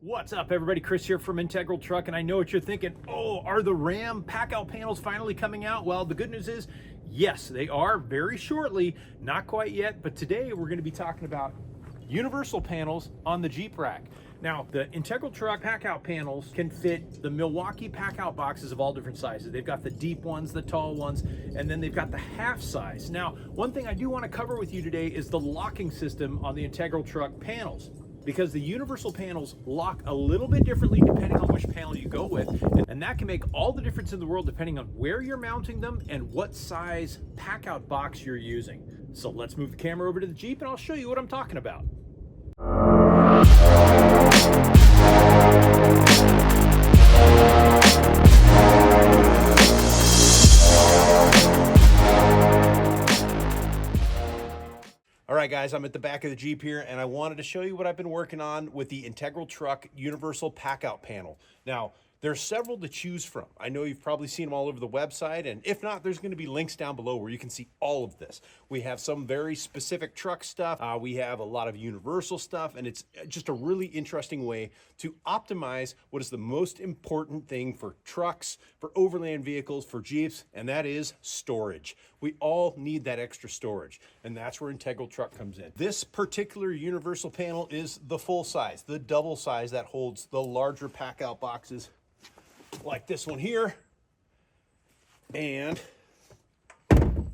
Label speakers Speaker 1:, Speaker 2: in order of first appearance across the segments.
Speaker 1: What's up, everybody? Chris here from Integral Truck, and I know what you're thinking. Oh, are the Ram Packout panels finally coming out? Well, the good news is, yes, they are very shortly. Not quite yet, but today we're going to be talking about universal panels on the Jeep rack. Now, the Integral Truck Packout panels can fit the Milwaukee Packout boxes of all different sizes. They've got the deep ones, the tall ones, and then they've got the half size. Now, one thing I do want to cover with you today is the locking system on the Integral Truck panels, because the universal panels lock a little bit differently depending on which panel you go with, and that can make all the difference in the world depending on where you're mounting them and what size Packout box you're using. So let's move the camera over to the Jeep and I'll show you what I'm talking about. All right, guys, I'm at the back of the Jeep here, and I wanted to show you what I've been working on with the Integral Truck Universal Packout Panel. Now, there's several to choose from. I know you've probably seen them all over the website, and if not, there's going to be links down below where you can see all of this. We have some very specific truck stuff. We have a lot of universal stuff, and it's just a really interesting way to optimize what is the most important thing for trucks, for overland vehicles, for Jeeps, and that is storage. We all need that extra storage, and that's where Integral Truck comes in. This particular universal panel is the full size, the double size that holds the larger Packout boxes like this one here, and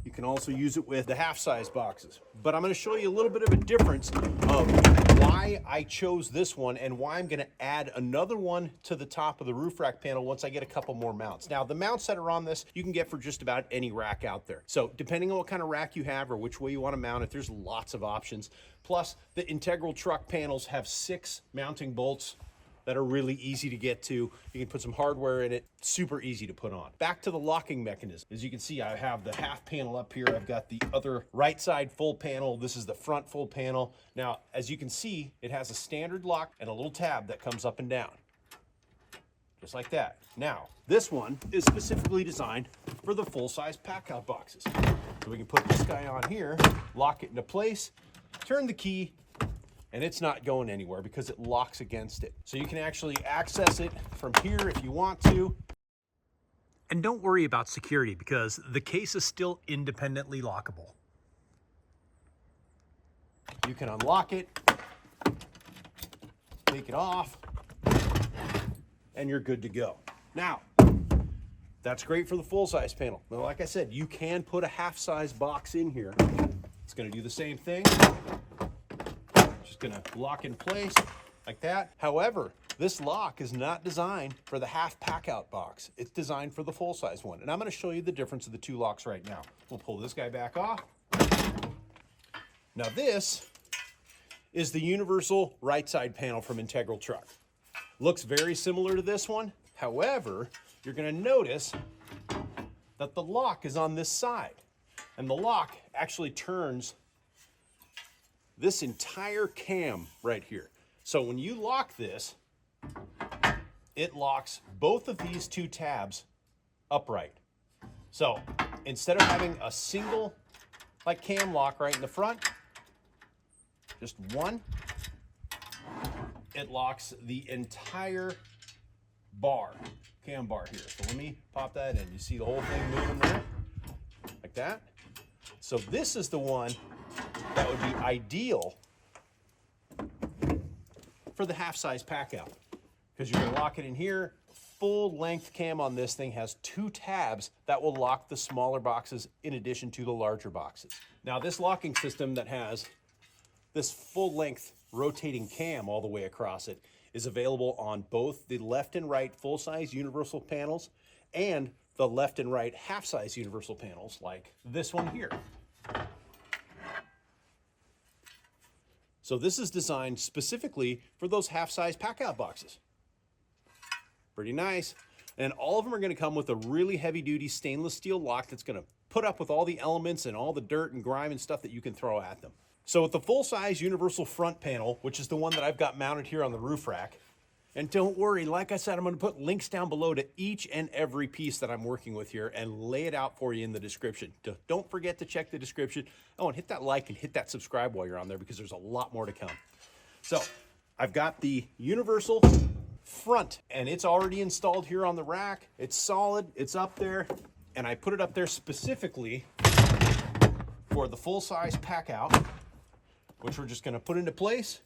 Speaker 1: you can also use it with the half-size boxes. But I'm going to show you a little bit of a difference of why I chose this one and why I'm going to add another one to the top of the roof rack panel once I get a couple more mounts. Now, the mounts that are on this you can get for just about any rack out there. So depending on what kind of rack you have or which way you want to mount it, there's lots of options. Plus, the Integral Truck panels have 6 mounting bolts that are really easy to get to. You can put some hardware in it, super easy to put on. Back to the locking mechanism. As you can see, I have the half panel up here. I've got the other right side full panel. This is the front full panel. Now, as you can see, it has a standard lock and a little tab that comes up and down, just like that. Now, this one is specifically designed for the full-size Packout boxes. So we can put this guy on here, lock it into place, turn the key, and it's not going anywhere because it locks against it. So you can actually access it from here if you want to. And don't worry about security because the case is still independently lockable. You can unlock it, take it off, and you're good to go. Now, that's great for the full-size panel. Now, like I said, you can put a half-size box in here. It's gonna do the same thing. Just gonna lock in place like that. However, this lock is not designed for the half Packout box. It's designed for the full-size one. And I'm gonna show you the difference of the two locks right now. We'll pull this guy back off. Now this is the universal right side panel from Integral Truck. Looks very similar to this one. However, you're gonna notice that the lock is on this side. And the lock actually turns this entire cam right here. So when you lock this, it locks both of these two tabs upright. So instead of having a single like cam lock right in the front, just one, it locks the entire bar, cam bar here. So let me pop that in. You see the whole thing moving there, like that. So this is the one that would be ideal for the half-size Packout because you're going to lock it in here. Full length cam on this thing has 2 tabs that will lock the smaller boxes in addition to the larger boxes. Now, this locking system that has this full length rotating cam all the way across it is available on both the left and right full-size universal panels and the left and right half-size universal panels like this one here. So this is designed specifically for those half-size Packout boxes. Pretty nice. And all of them are going to come with a really heavy-duty stainless steel lock that's going to put up with all the elements and all the dirt and grime and stuff that you can throw at them. So with the full-size universal front panel, which is the one that I've got mounted here on the roof rack, And don't worry, like I said, I'm going to put links down below to each and every piece that I'm working with here and lay it out for you in the description. Don't forget to check the description. Oh, and hit that like and hit that subscribe while you're on there because there's a lot more to come. So I've got the Universal front, and it's already installed here on the rack. It's solid, it's up there, and I put it up there specifically for the full-size Packout, which we're just gonna put into place.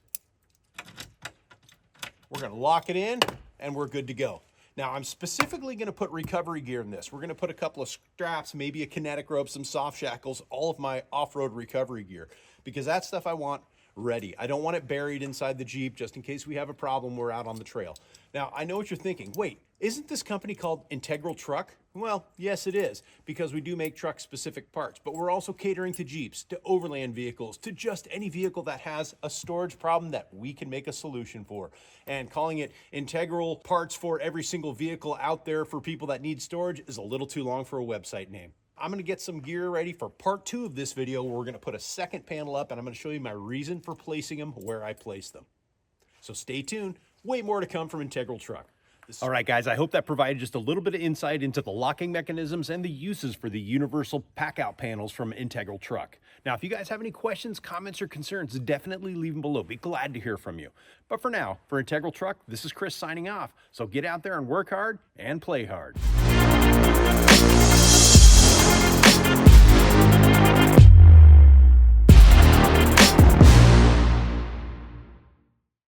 Speaker 1: We're gonna lock it in, and we're good to go. Now, I'm specifically gonna put recovery gear in this. We're gonna put a couple of straps, maybe a kinetic rope, some soft shackles, all of my off-road recovery gear, because that's stuff I want ready. I don't want it buried inside the Jeep just in case we have a problem we're out on the trail. Now, I know what you're thinking. Wait, isn't this company called Integral Truck? Well, yes, it is, because we do make truck-specific parts, but we're also catering to Jeeps, to overland vehicles, to just any vehicle that has a storage problem that we can make a solution for. And calling it integral parts for every single vehicle out there for people that need storage is a little too long for a website name. I'm gonna get some gear ready for part 2 of this video, where we're gonna put a second panel up, and I'm gonna show you my reason for placing them where I place them. So stay tuned, way more to come from Integral Truck. All right, guys, I hope that provided just a little bit of insight into the locking mechanisms and the uses for the Universal Packout Panels from Integral Truck. Now, if you guys have any questions, comments, or concerns, definitely leave them below. Be glad to hear from you. But for now, for Integral Truck, this is Chris signing off. So get out there and work hard and play hard.